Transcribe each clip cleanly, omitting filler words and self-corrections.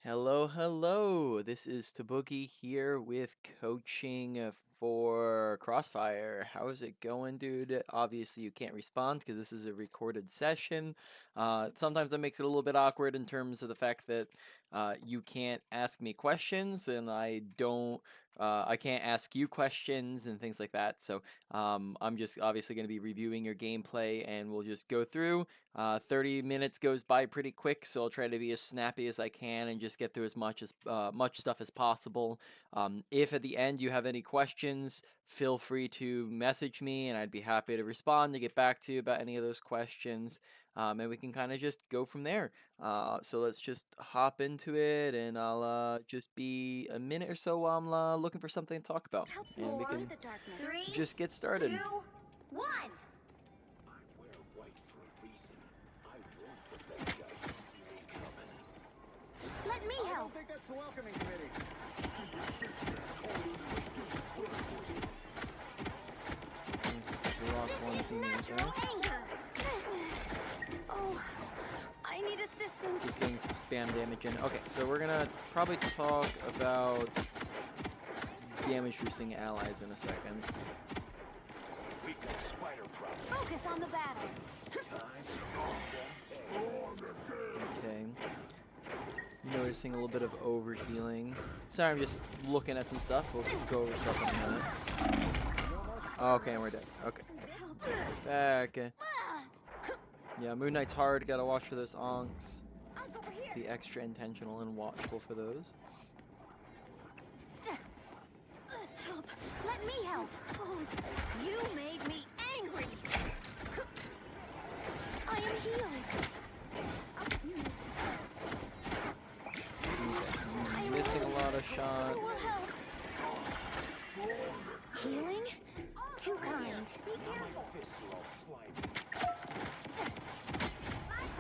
Hello, hello. This is Tabuki here with coaching for Crossfire. How is it going, dude? Obviously, you can't respond because this is a recorded session. Sometimes that makes it a little bit awkward in terms of the fact that you can't ask me questions, and I can't ask you questions and things like that. So I'm just obviously going to be reviewing your gameplay, and we'll just go through. 30 minutes goes by pretty quick, so I'll try to be as snappy as I can and just get through as much stuff as possible. If at the end you have any questions, feel free to message me, and I'd be happy to respond to get back to you about any of those questions. And we can kind of just go from there. So let's just hop into it, and I'll just be a minute or so while I'm looking for something to talk about, and we can just get started. 3, 2, 1. I wear white for a reason. I won't let that guy see me coming. Let me I don't help. think that's the welcoming committee. So we lost one This is teammate natural there. anger. Oh, I need assistance. Just getting some spam damage in. Okay, so we're gonna probably talk about damage boosting allies in a second. We've got a spider problem. Focus on the battle. Okay. Noticing a little bit of overhealing. Sorry, I'm just looking at some stuff. We'll go over stuff in a minute. Okay, and we're dead. Okay. Back. Yeah, Moon Knight's hard. Gotta watch for those onks. I'll go over here. Be extra intentional and watchful for those. Help. Let me help. Oh, you made me angry. I am healing. Okay. Missing a lot of shots. More help. Healing? Too kind. Now my fists are all slimy.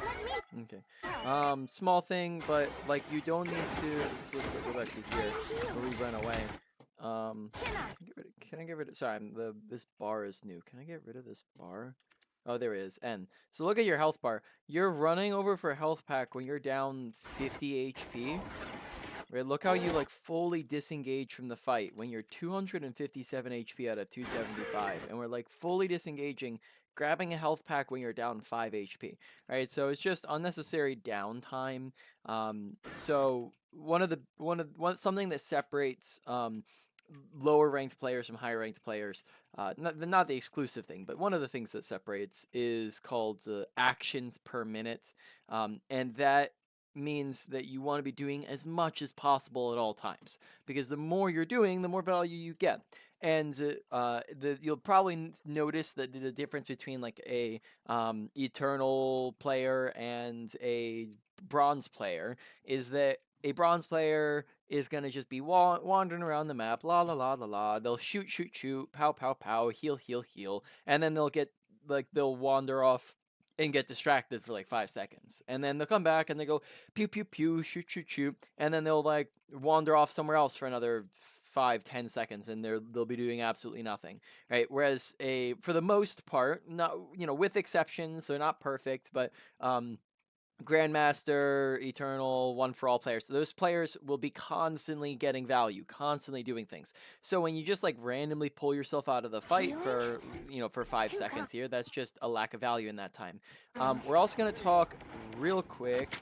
Let me Okay. Small thing, but like you don't need to. So let's go back to here where we ran away. chin up. Can I get rid of? Sorry, this bar is new. Can I get rid of this bar? Oh, there it is. N. So look at your health bar. You're running over for a health pack when you're down 50 HP. Right? Look how you like fully disengage from the fight when you're 257 HP out of 275, and we're like fully disengaging, grabbing a health pack when you're down 5 HP. Right? So it's just unnecessary downtime. So something that separates lower ranked players from higher ranked players, not the exclusive thing, but one of the things that separates is called actions per minute, and that means that you want to be doing as much as possible at all times, because the more you're doing, the more value you get. And you'll probably notice that the difference between like a eternal player and a bronze player is that a bronze player is gonna just be wandering around the map, la la la la la. They'll shoot, shoot, shoot, pow, pow, pow, heal, heal, heal, and then they'll wander off and get distracted for like 5 seconds, and then they'll come back and they go pew, pew, pew, shoot, shoot, shoot, and then they'll like wander off somewhere else for another 5-10 seconds, and they'll be doing absolutely nothing, right? Whereas for the most part, not with exceptions, they're not perfect, but Grandmaster, Eternal, One for All players. So those players will be constantly getting value, constantly doing things. So when you just like randomly pull yourself out of the fight for 5 seconds here, that's just a lack of value in that time. We're also going to talk real quick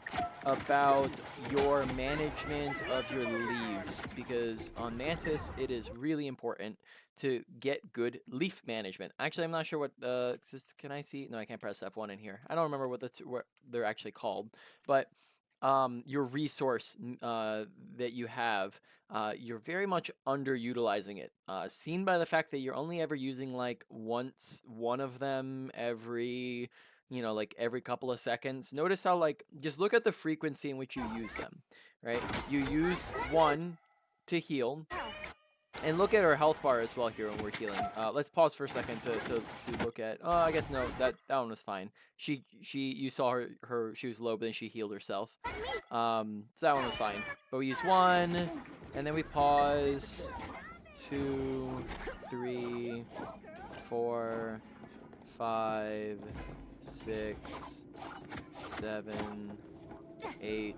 about your management of your leaves, because on Mantis it is really important to get good leaf management. Actually, I'm not sure what can I see? No, I can't press F1 in here. I don't remember what they're actually called, but your resource that you have, you're very much underutilizing it. Seen by the fact that you're only ever using like one of them every like every couple of seconds. Notice how like just look at the frequency in which you use them, right? You use one to heal. And look at her health bar as well here when we're healing. Let's pause for a second to look at. Oh, I guess no, that one was fine. You saw her she was low, but then she healed herself. So that one was fine. But we use one, and then we pause. 2, 3, 4, 5, 6, 7, 8,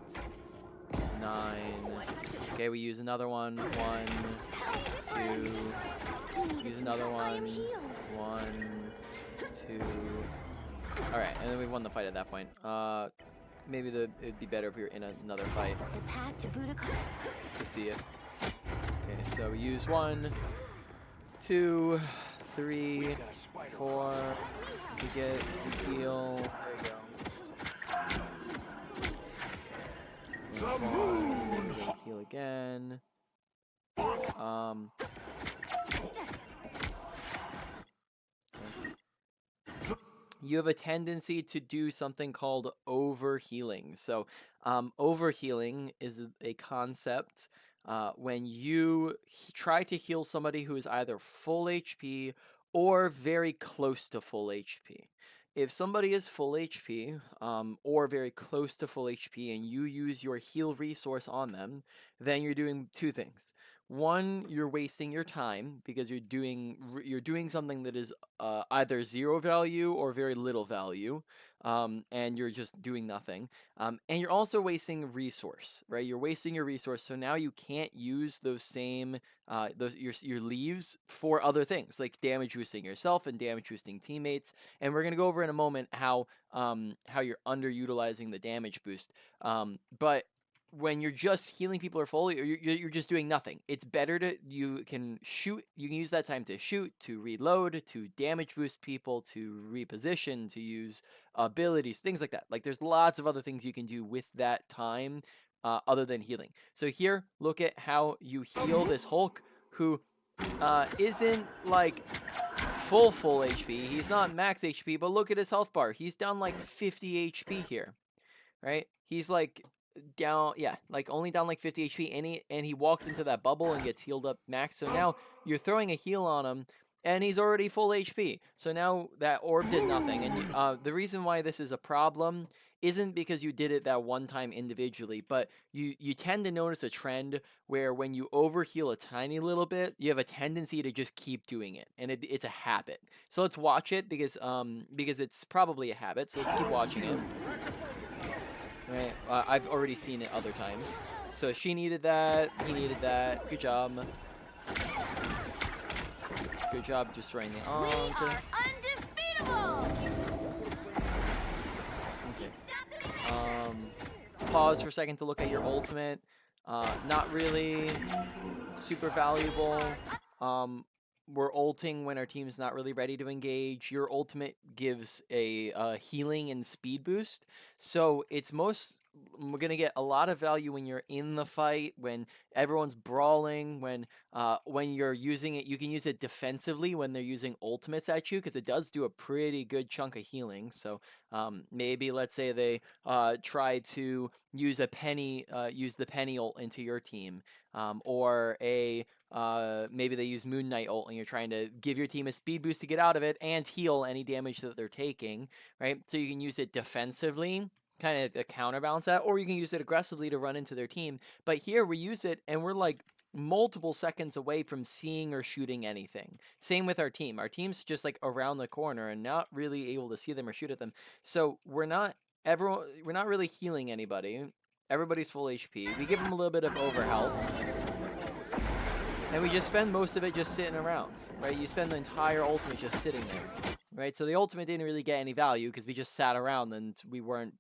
9. Okay, we use another one. 1, 2. Use another one. 1, 2. All right, and then we won the fight at that point. Maybe it'd be better if we were in another fight The path to Budokan. to see it. Okay, so we use 1, 2, 3, 4. We get heal. There you go. Heal again. You have a tendency to do something called overhealing. So, overhealing is a concept when you try to heal somebody who is either full HP or very close to full HP. If somebody is full HP or very close to full HP and you use your heal resource on them, then you're doing two things. One, you're wasting your time because you're doing something that is either 0 value or very little value, and you're just doing nothing. And you're also wasting resource, right? You're wasting your resource, so now you can't use those same your leaves for other things like damage boosting yourself and damage boosting teammates. And we're gonna go over in a moment how you're underutilizing the damage boost. But when you're just healing people or fully, or you're just doing nothing, it's better to you can use that time to shoot, to reload, to damage boost people, to reposition, to use abilities, things like that. Like there's lots of other things you can do with that time other than healing. So here, look at how you heal this Hulk who isn't like full HP. He's not max HP, but look at his health bar. He's down like 50 HP here, right? He's like down, yeah, like only down like 50 HP, and he walks into that bubble and gets healed up max. So now you're throwing a heal on him, and he's already full HP. So now that orb did nothing, and the reason why this is a problem isn't because you did it that one time individually, but you tend to notice a trend where when you overheal a tiny little bit, you have a tendency to just keep doing it, and it's a habit. So let's watch it because it's probably a habit. So let's keep watching it. Right, I've already seen it other times. So she needed that, he needed that. Good job. Good job destroying the Ankh. We are undefeatable. Okay. Pause for a second to look at your ultimate. Not really super valuable. We're ulting when our team's not really ready to engage. Your ultimate gives a healing and speed boost. So we're going to get a lot of value when you're in the fight, when everyone's brawling, when you're using it. You can use it defensively when they're using ultimates at you, because it does do a pretty good chunk of healing. So maybe let's say they try to use the penny ult into your team, or maybe they use Moon Knight ult and you're trying to give your team a speed boost to get out of it and heal any damage that they're taking, right? So you can use it defensively, kind of to counterbalance that, or you can use it aggressively to run into their team. But here we use it and we're like multiple seconds away from seeing or shooting anything. Same with our team. Our team's just like around the corner and not really able to see them or shoot at them. So we're not really healing anybody. Everybody's full HP. We give them a little bit of overhealth. And we just spend most of it just sitting around, right? You spend the entire ultimate just sitting there, right? So the ultimate didn't really get any value because we just sat around and we weren't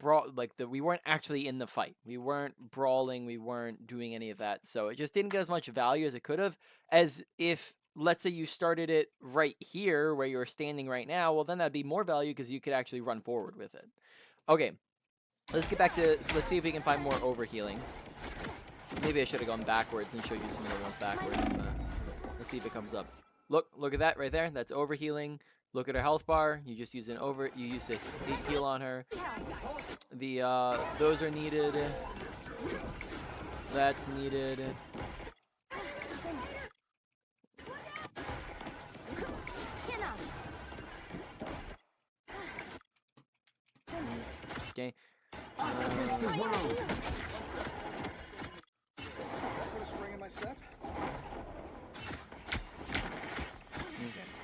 we weren't actually in the fight. We weren't brawling. We weren't doing any of that. So it just didn't get as much value as it could have. As if, let's say, you started it right here where you're standing right now. Well, then that'd be more value because you could actually run forward with it. Okay, let's get back to. So let's see if we can find more overhealing. Maybe I should have gone backwards and showed you some of the ones backwards. Let's see if it comes up. Look at that right there. That's overhealing. Look at her health bar. You just use you use the heal on her. Those are needed. That's needed. Okay.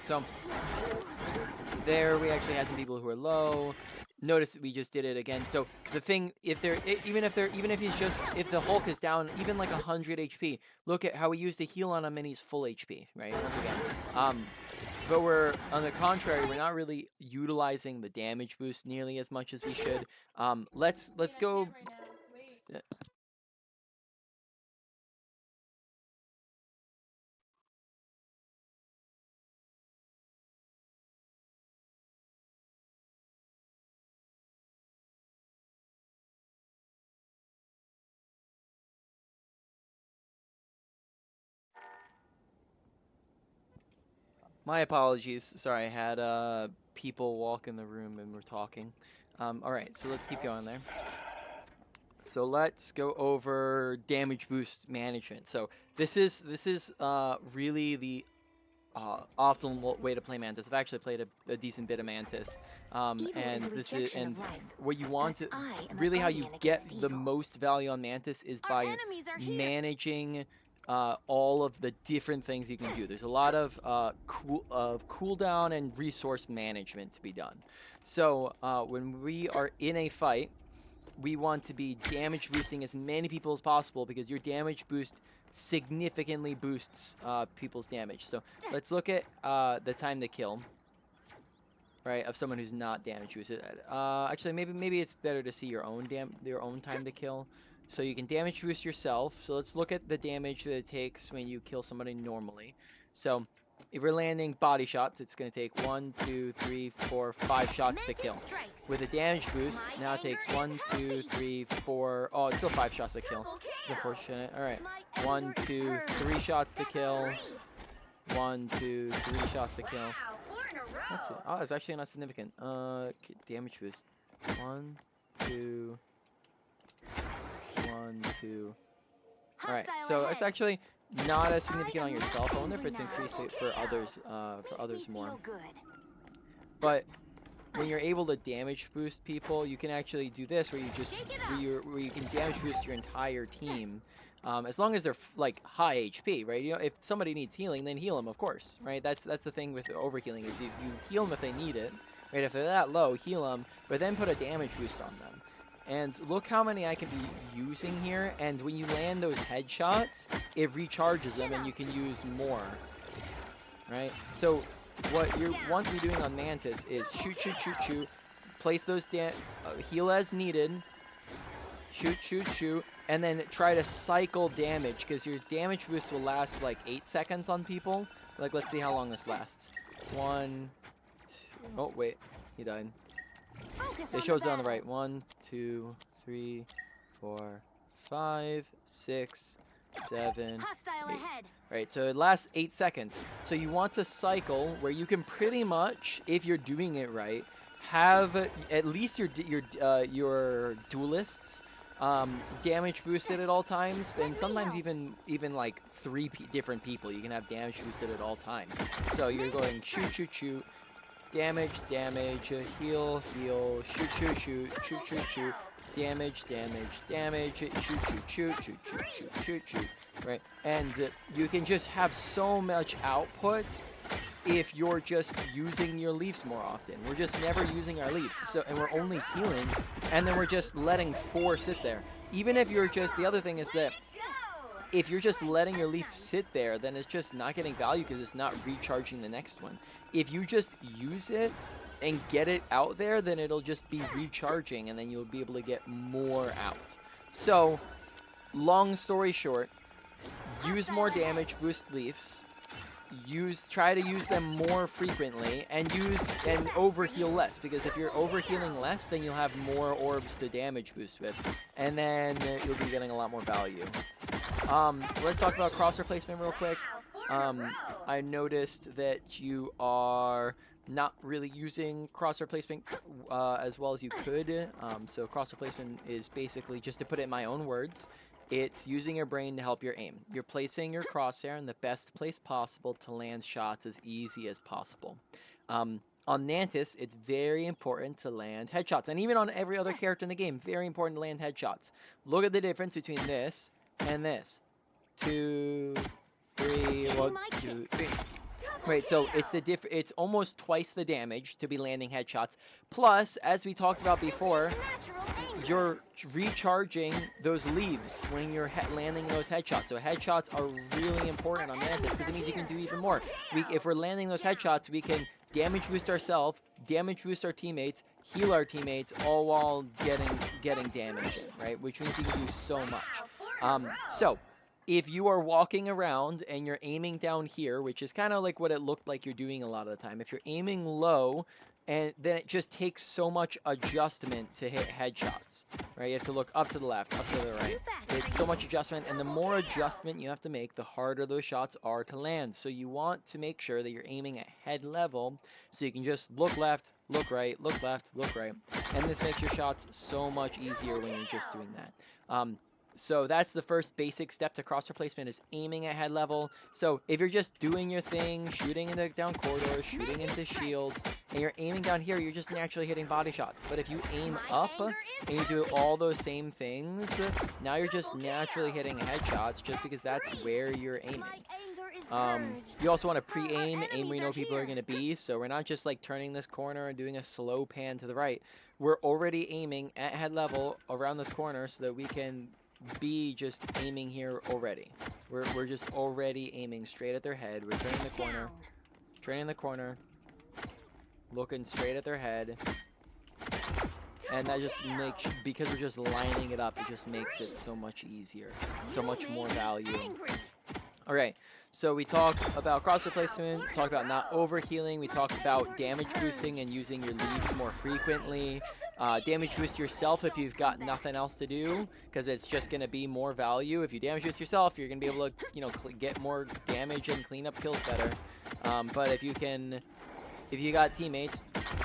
So there we actually had some people who are low. notice we just did it again. So the thing, if even if the Hulk is down even like 100 HP, look at how we used to heal on him and he's full HP, right? Once again, but we're on the contrary, we're not really utilizing the damage boost nearly as much as we should. Let's go. My apologies. Sorry, I had people walk in the room and we're talking. All right, so let's keep going there. So let's go over damage boost management. So this is really the optimal way to play Mantis. I've actually played a decent bit of Mantis, and this is what you want to really how you get the most value on Mantis is by managing all of the different things you can do. There's a lot of cooldown and resource management to be done. So when we are in a fight, we want to be damage boosting as many people as possible because your damage boost significantly boosts people's damage. So let's look at the time to kill, right, of someone who's not damage boosted. Actually, maybe it's better to see your own time to kill, so you can damage boost yourself. So let's look at the damage that it takes when you kill somebody normally. So if we're landing body shots, it's going to take 1, 2, 3, 4, 5 shots to kill. With a damage boost, now it takes 1, 2, 3, 4. Oh, it's still 5 shots to kill. It's unfortunate. All right, 1, 2, 3 shots to kill. 1, 2, 3 shots to kill. That's it. Oh, it's actually not significant. Damage boost. 1, 2, 1, 2. All right, so it's actually not as significant on yourself. I wonder if it's increased it for others more. But when you're able to damage boost people, you can actually do this where you can damage boost your entire team, as long as they're like high HP, right? You know, if somebody needs healing, then heal them, of course, right? That's the thing with overhealing is you heal them if they need it, right? If they're that low, heal them, but then put a damage boost on them. And look how many I can be using here. And when you land those headshots, it recharges them and you can use more. Right? So what you want to be doing on Mantis is shoot, shoot, shoot, shoot. Place those heal as needed. Shoot, shoot, shoot. And then try to cycle damage, because your damage boost will last like 8 seconds on people. Like, let's see how long this lasts. 1, 2. Oh, wait. He died. It shows it on the right. 1, 2, 3, 4, 5, 6, 7, 8. Right, so it lasts 8 seconds. So you want to cycle where you can pretty much, if you're doing it right, have at least your duelists damage boosted at all times, and sometimes even like 3 different people you can have damage boosted at all times. So you're going shoot, shoot, shoot. Damage, damage, heal, heal, shoot, shoot, shoot, shoot, shoot, shoot, damage, damage, damage, shoot, shoot, shoot, shoot, shoot, shoot, shoot, shoot, right? And you can just have so much output if you're just using your leaves more often. We're just never using our leaves, and we're only healing, and then we're just letting 4 sit there. Even if you're just, the other thing is that if you're just letting your leaf sit there, then it's just not getting value because it's not recharging the next one. If you just use it and get it out there, then it'll just be recharging, and then you'll be able to get more out. So, long story short, use more damage boost leaves. Try to use them more frequently, and overheal less, because if you're overhealing less, then you'll have more orbs to damage boost with, and then you'll be getting a lot more value. Let's talk about cross replacement real quick. I noticed that you are not really using cross replacement as well as you could. So cross replacement is basically, just to put it in my own words, it's using your brain to help your aim. You're placing your crosshair in the best place possible to land shots as easy as possible. On Mantis, it's very important to land headshots. And even on every other character in the game, very important to land headshots. Look at the difference between this and this. 2, 3, 1, 2, 3. Right, so it's the it's almost twice the damage to be landing headshots. Plus, as we talked about before, you're recharging those leaves when you're landing those headshots. So headshots are really important on Mantis because it means you can do even more. If we're landing those headshots, we can damage boost ourselves, damage boost our teammates, heal our teammates, all while getting damage in, right? Which means you can do so much. So if you are walking around and you're aiming down here, which is kind of like what it looked like you're doing a lot of the time, if you're aiming low, and then it just takes so much adjustment to hit headshots, right? You have to look up to the left, up to the right. It's so much adjustment, and the more adjustment you have to make, the harder those shots are to land. So you want to make sure that you're aiming at head level, so you can just look left, look right, look left, look right, and this makes your shots so much easier when you're just doing that. So that's the first basic step to cross replacement is aiming at head level. So if you're just doing your thing, shooting into down corridors, shooting into shields, and you're aiming down here, you're just naturally hitting body shots. But if you aim up and you do all those same things, now you're just naturally hitting headshots just because that's where you're aiming. You also want to pre-aim, aim where you know people are going to be. So we're not just like turning this corner and doing a slow pan to the right. We're already aiming at head level around this corner so that we can be just aiming here already. We're just already aiming straight at their head. We're turning the corner, looking straight at their head. And that just makes, because we're just lining it up, it just makes it so much easier, so much more value. Alright, so we talked about cross replacement, talked about not overhealing, we talked about damage boosting and using your leaves more frequently. Damage boost yourself if you've got nothing else to do, because it's just going to be more value. If you damage boost yourself, you're going to be able to, you know, get more damage and clean up kills better. But if you got teammates,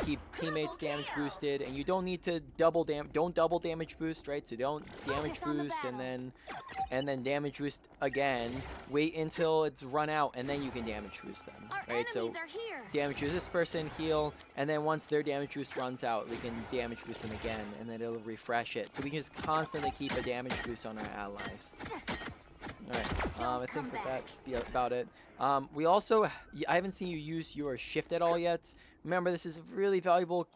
keep teammates damage boosted, and you don't need to don't double damage boost, right? So don't damage boost and then damage boost again. Wait until it's run out, and then you can damage boost them, right? So damage boost this person, heal, and then once their damage boost runs out, we can damage boost them again, and then it'll refresh it. So we can just constantly keep a damage boost on our allies. Alright, I think that's about it. We also, I haven't seen you use your shift at all yet. Remember, this is a really valuable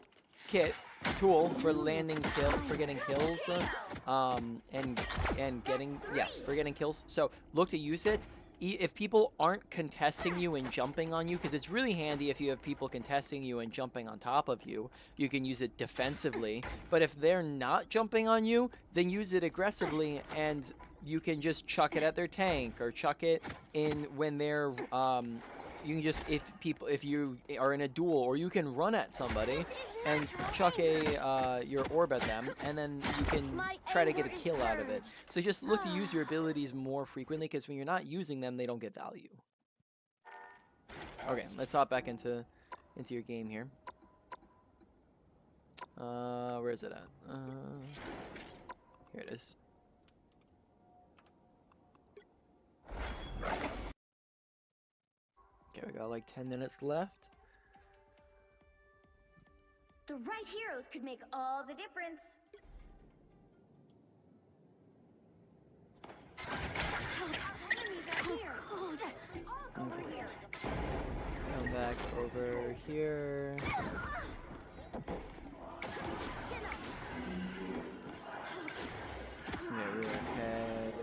tool for landing for getting kills, and for getting kills. So look to use it. If people aren't contesting you and jumping on you, because it's really handy if you have people contesting you and jumping on top of you, you can use it defensively. But if they're not jumping on you, then use it aggressively, and you can just chuck it at their tank or chuck it in when they're you can just, if you are in a duel, or you can run at somebody and chuck your orb at them, and then you can try to get a kill out of it. So just look to use your abilities more frequently, because when you're not using them, they don't get value. Okay, let's hop back into your game here. Where is it at? Here it is. Okay, we got like 10 minutes left. The right heroes could make all the difference. Okay. Let's come back over here. Okay.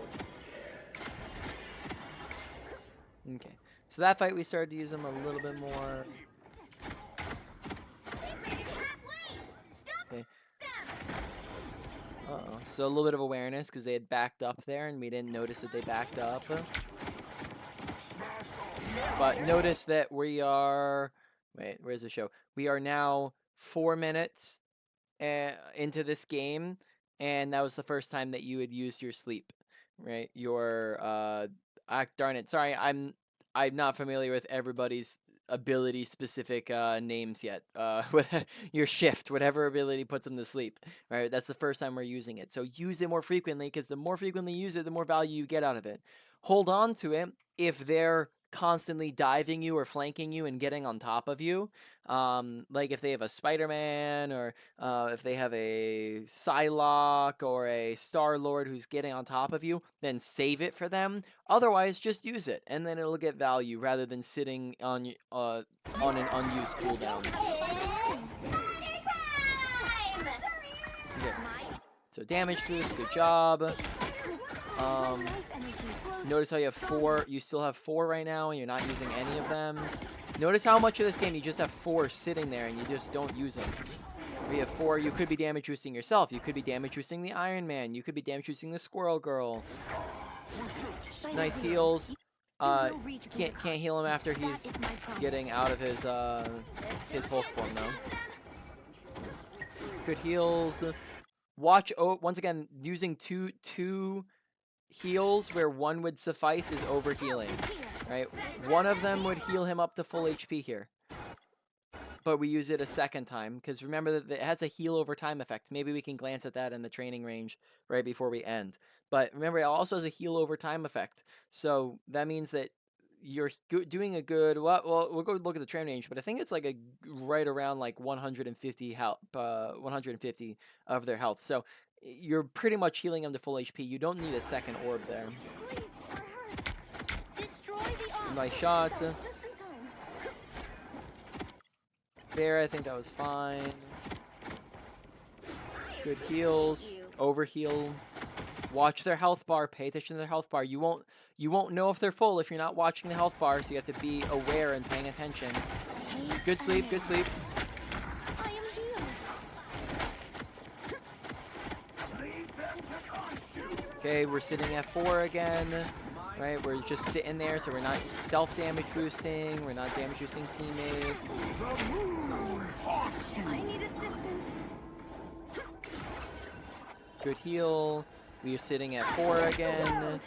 Okay. So that fight, we started to use them a little bit more. Okay. Uh-oh. So a little bit of awareness, because they had backed up there, and we didn't notice that they backed up. But notice that we are... Wait, where's the show? We are now 4 minutes into this game, and that was the first time that you had used your sleep, right? Your... darn it. Sorry, I'm not familiar with everybody's ability specific names yet. With your shift, whatever ability puts them to sleep, right? That's the first time we're using it. So use it more frequently, because the more frequently you use it, the more value you get out of it. Hold on to it if they're constantly diving you or flanking you and getting on top of you. Like if they have a Spider-Man or if they have a Psylocke or a Star-Lord who's getting on top of you, then save it for them. Otherwise, just use it, and then it'll get value rather than sitting on an unused cooldown. Okay. So damage boost, good job. Notice how you have 4. You still have 4 right now, and you're not using any of them. Notice how much of this game you just have 4 sitting there, and you just don't use them. We have 4. You could be damage boosting yourself. You could be damage boosting the Iron Man. You could be damage boosting the Squirrel Girl. Nice heals. Can't heal him after he's getting out of his Hulk form though. Good heals. Watch. Oh, once again, using two heals where one would suffice is overhealing, right? One of them would heal him up to full HP here, but we use it a second time because remember that it has a heal over time effect. Maybe we can glance at that in the training range right before we end. But remember, it also has a heal over time effect, so that means that you're doing a good. Well, we'll go look at the training range, but I think it's like a right around like 150 health, 150 of their health. So you're pretty much healing them to full HP. You don't need a second orb there. Nice shot. There, I think that was fine. Good heals. Overheal. Watch their health bar. Pay attention to their health bar. You won't know if they're full if you're not watching the health bar, so you have to be aware and paying attention. Good sleep, good sleep. Okay, we're sitting at 4 again. Right, we're just sitting there, so we're not self-damage boosting. We're not damage boosting teammates. I need assistance. Good heal. We are sitting at 4 again.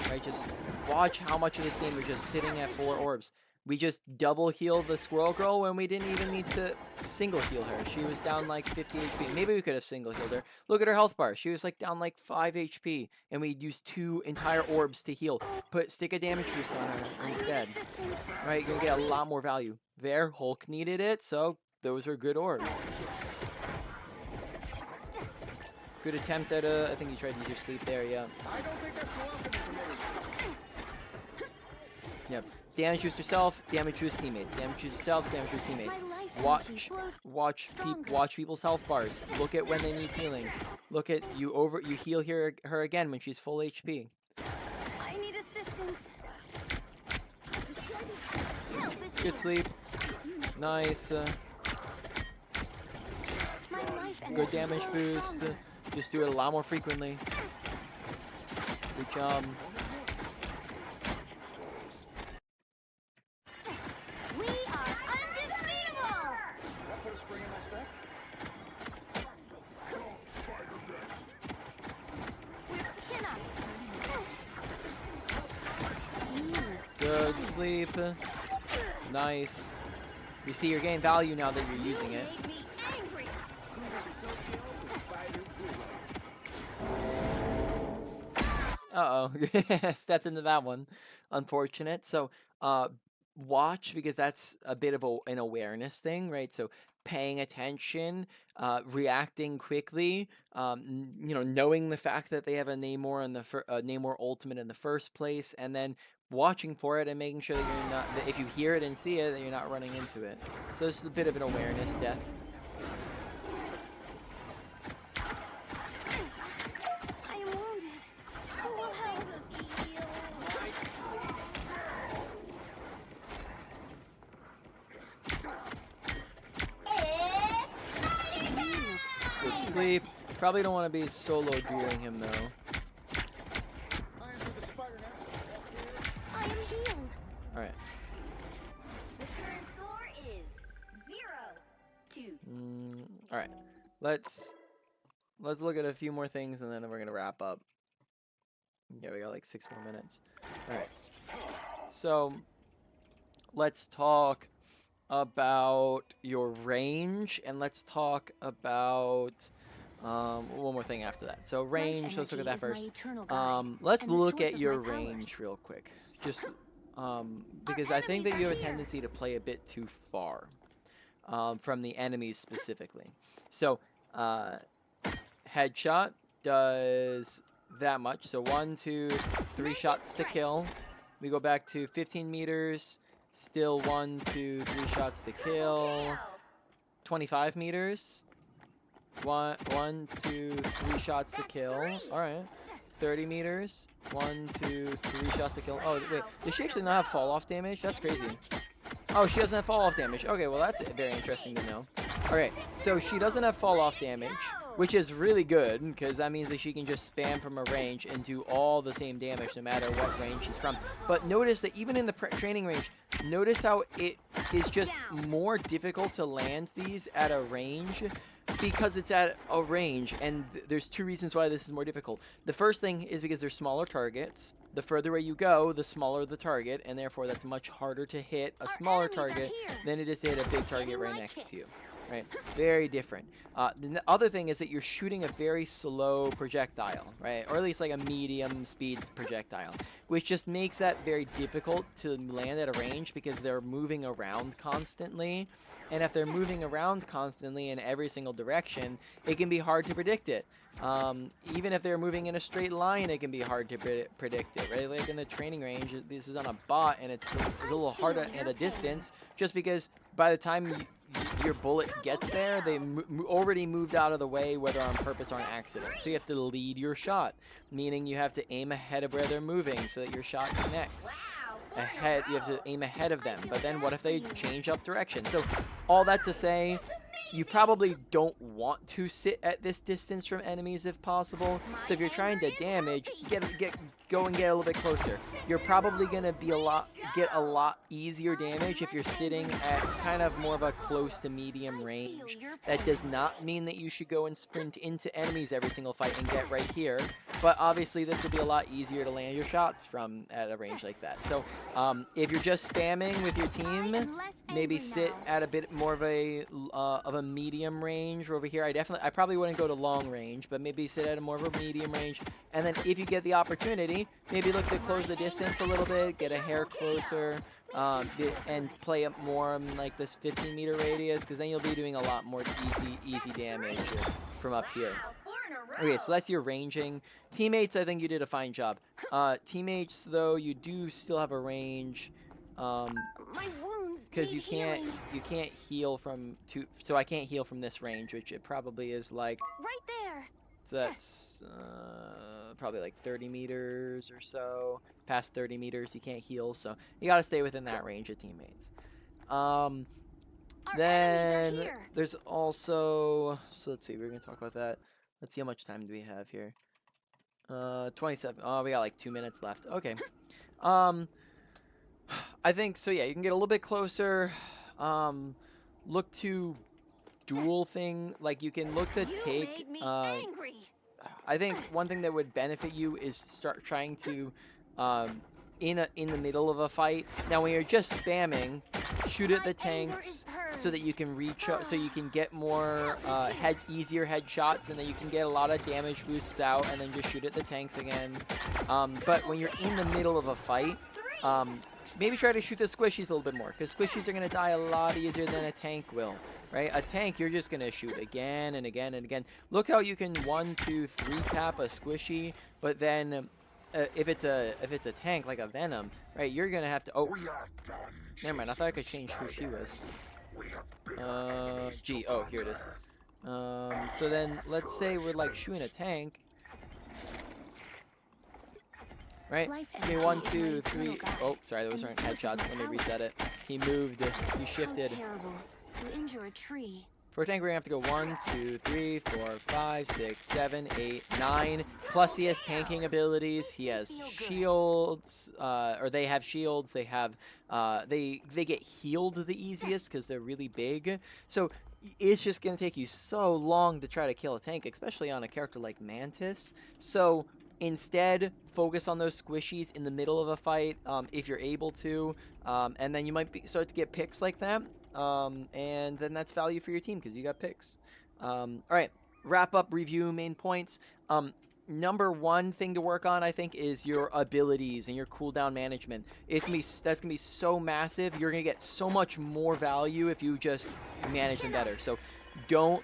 Right, just watch how much of this game we're just sitting at 4 orbs. We just double healed the Squirrel Girl when we didn't even need to single heal her. She was down like 50 HP. Maybe we could have single healed her. Look at her health bar. She was like down like 5 HP, and we used 2 entire orbs to heal. Stick a damage boost on her instead. Right, you're gonna get a lot more value. There, Hulk needed it, so those are good orbs. Good attempt at I think you tried to use your sleep there, yeah. Yep. Damage boost yourself, damage boost teammates. Damage boost yourself, damage boost teammates. Watch people's health bars. Look at when they need healing. Look at you heal her again when she's full HP. I need assistance. Good sleep. Nice. Good damage boost. Just do it a lot more frequently. Good job. We are undefeatable. Chin up. Good sleep. Nice. You see, you're getting value now that you're using it. Made me angry. Uh-oh. Stepped into that one. Unfortunate. So, watch, because that's a bit of an awareness thing, right? So, paying attention, reacting quickly, knowing the fact that they have a Namor and Namor ultimate in the first place, and then watching for it and making sure that you're not, that if you hear it and see it, that you're not running into it. So, it's a bit of an awareness death. Good sleep. Probably don't want to be solo dueling him though. I am healed. All right. The current score is 0-2. All right. Let's look at a few more things and then we're gonna wrap up. Yeah, we got like 6 more minutes. All right. So let's talk about your range and let's talk about one more thing after that. So range, let's look at that first. Let's look at your range real quick. Just because I think that you have a tendency to play a bit too far from the enemies specifically. So, headshot does that much. So 1, 2, 3 shots to kill. We go back to 15 meters. Still 1, 2, 3 shots to kill. 25 meters. 1, 2, 3 shots to kill. All right. 30 meters. 1, 2, 3 shots to kill. Oh, wait. Does she actually not have fall off damage? That's crazy. Oh, she doesn't have fall off damage. Okay, well, that's very interesting to know. All right, so she doesn't have fall off damage, which is really good because that means that she can just spam from a range and do all the same damage no matter what range she's from. But notice that even in the training range, notice how it is just more difficult to land these at a range because it's at a range, and there's 2 reasons why this is more difficult. The first thing is because there's smaller targets. The further away you go, the smaller the target, and therefore that's much harder to hit a smaller target than it is to hit a big target right next to you. Right? Very different. The other thing is that you're shooting a very slow projectile, right? Or at least like a medium speed projectile, which just makes that very difficult to land at a range because they're moving around constantly. And if they're moving around constantly in every single direction, it can be hard to predict it. Even if they're moving in a straight line, it can be hard to predict it, right? Like in the training range, this is on a bot, and it's a little harder at a distance just because by the time your bullet gets there, they already moved out of the way, whether on purpose or on accident. So you have to lead your shot, meaning you have to aim ahead of where they're moving so that your shot connects. Ahead, you have to aim ahead of them. But then what if they change up direction? So all that to say, you probably don't want to sit at this distance from enemies if possible. So if you're trying to damage, go and get a little bit closer. You're probably gonna be get a lot easier damage if you're sitting at kind of more of a close to medium range. That does not mean that you should go and sprint into enemies every single fight and get right here. But obviously this will be a lot easier to land your shots from at a range like that. So if you're just spamming with your team, maybe sit at a bit more of a medium range over here. I probably wouldn't go to long range, but maybe sit at a more of a medium range. And then if you get the opportunity, maybe look to close the distance a little bit, get a hair closer, and play up more in like this 15-meter radius, because then you'll be doing a lot more easy damage from up here. Okay, so that's your ranging. Teammates, I think you did a fine job. Teammates, though, you do still have a range. Because you can't heal from so I can't heal from this range, which it probably is like right there. So that's probably like 30 meters or so. Past 30 meters, you can't heal, so you gotta stay within that range of teammates. Then there's also, so let's see, we're gonna talk about that. Let's see how much time do we have here. 27. Oh, we got like 2 minutes left. Okay. I think so. Yeah, you can get a little bit closer. Look to dual thing. Like you can look to take. I think one thing that would benefit you is start trying to, in the middle of a fight. Now, when you're just spamming, shoot at the tanks so that you can reach, so you can get more easier headshots, and then you can get a lot of damage boosts out, and then just shoot at the tanks again. But when you're in the middle of a fight, maybe try to shoot the squishies a little bit more, because squishies are going to die a lot easier than a tank will, right? A tank, you're just going to shoot again and again and again. Look how you can 1, 2, 3 tap a squishy, but then if it's a tank like a Venom, right, you're going to have to, oh, never mind, I thought I could change who she was. Gee, oh, here it is. So then, let's say we're like shooting a tank. Right? It's gonna be 1, 2, 3. Oh, sorry, those aren't headshots. Let me reset it. He moved. He shifted. To injure a tree. For a tank, we're gonna have to go 1, 2, 3, 4, 5, 6, 7, 8, 9. Plus, he has tanking abilities. He has shields, or they have shields. They have, they get healed the easiest because they're really big. So it's just gonna take you so long to try to kill a tank, especially on a character like Mantis. So instead, focus on those squishies in the middle of a fight, if you're able to, and then you might start to get picks like that, and then that's value for your team because you got picks. All right, wrap up, review, main points. number one thing to work on, I think, is your abilities and your cooldown management. That's gonna be so massive. You're gonna get so much more value if you just manage them better. So don't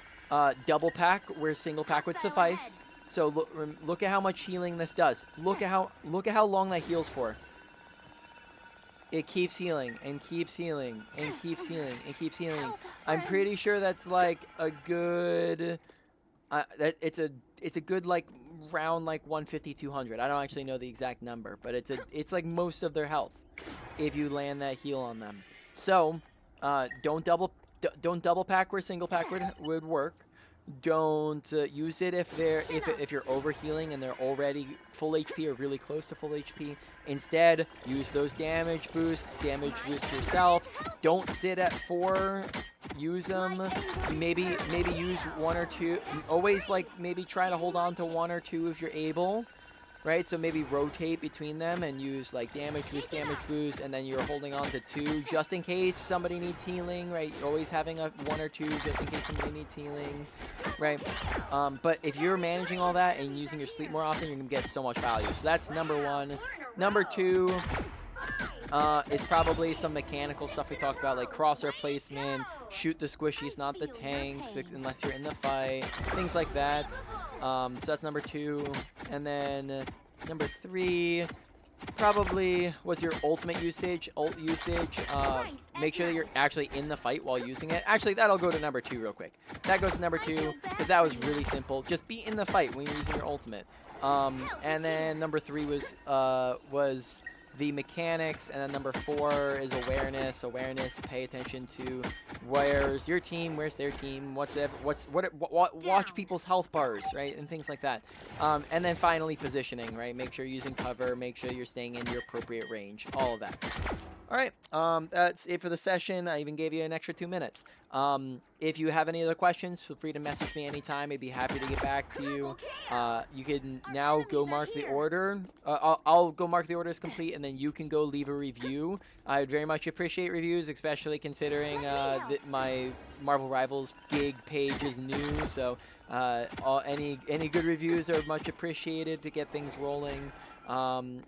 double pack where single pack would suffice. So look at how much healing this does. Look at how long that heals for. It keeps healing and keeps healing and keeps healing and keeps healing. I'm pretty sure that's like a good. It's a good like round like 150 200. I don't actually know the exact number, but it's like most of their health if you land that heal on them. So don't double pack where single pack would work. Don't use it if you're overhealing and they're already full HP or really close to full HP. Instead, use those damage boost yourself. Don't sit at 4. Use them. Maybe use 1 or 2. Always like maybe try to hold on to 1 or 2 if you're able. Right, so maybe rotate between them and use like damage boost, and then you're holding on to 2 just in case somebody needs healing, right? Always having a 1 or 2 just in case somebody needs healing, right? But if you're managing all that and using your sleep more often, you're gonna get so much value. So that's number 1. Number 2 is probably some mechanical stuff we talked about, like crosshair placement, shoot the squishies, not the tanks, unless you're in the fight, things like that. So that's number 2. And then number 3 probably was your ultimate usage. Make sure that you're actually in the fight while using it. Actually, that'll go to number 2 real quick. That goes to number 2 because that was really simple. Just be in the fight when you're using your ultimate. And then number 3 was the mechanics, and then number 4 is awareness. Pay attention to where's your team, where's their team, watch people's health bars, right, and things like that. And then finally positioning, right? Make sure you're using cover, make sure you're staying in your appropriate range, all of that. All right, that's it for the session. I even gave you an extra 2 minutes. If you have any other questions, feel free to message me anytime. I'd be happy to get back to you. You can now go mark the order. I'll go mark the order as complete, and then you can go leave a review. I would very much appreciate reviews, especially considering that my Marvel Rivals gig page is new. So any good reviews are much appreciated to get things rolling.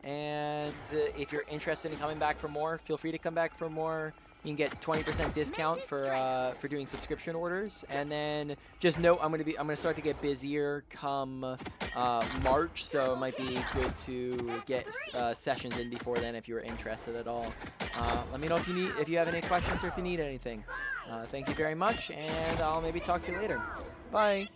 If you're interested in coming back for more, feel free to come back for more. You can get 20% discount for doing subscription orders. And then just note, I'm gonna start to get busier come March, so it might be good to get sessions in before then if you're interested at all. Let me know if you have any questions or if you need anything. Thank you very much, and I'll maybe talk to you later. Bye.